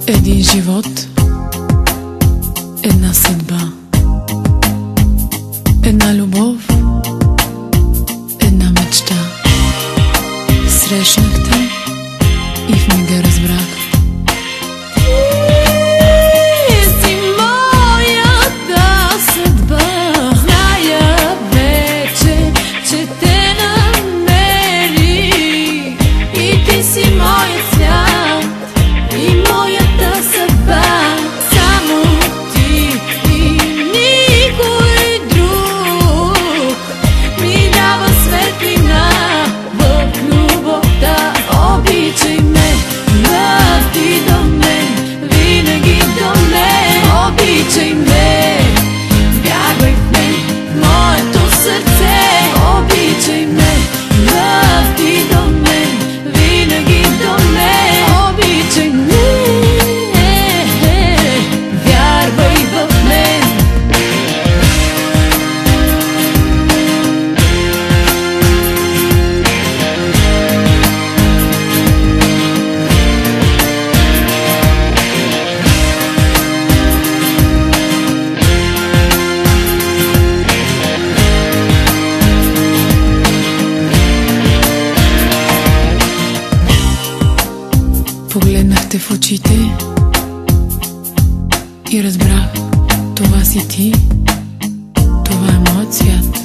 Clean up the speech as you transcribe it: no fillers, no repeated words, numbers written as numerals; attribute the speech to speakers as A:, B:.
A: Един живот, една съдба, една любов, една мечта. Срещнах те и в мига разбрах.
B: Си моята съдба. Зная вече, че те намери. И ти си моят свят и моята съдба. Само ти и никой друг ми дава светлина в любовта. Обичай ме, върви до мен, винаги до мен. Обичай ме, вярвай в мен, моето сърце. Обичай ме, върви до мен, винаги до мен. Обичай ме, вярвай в мен.
A: Погледнах те в очите и разбрах, това си ти, това е моят свят.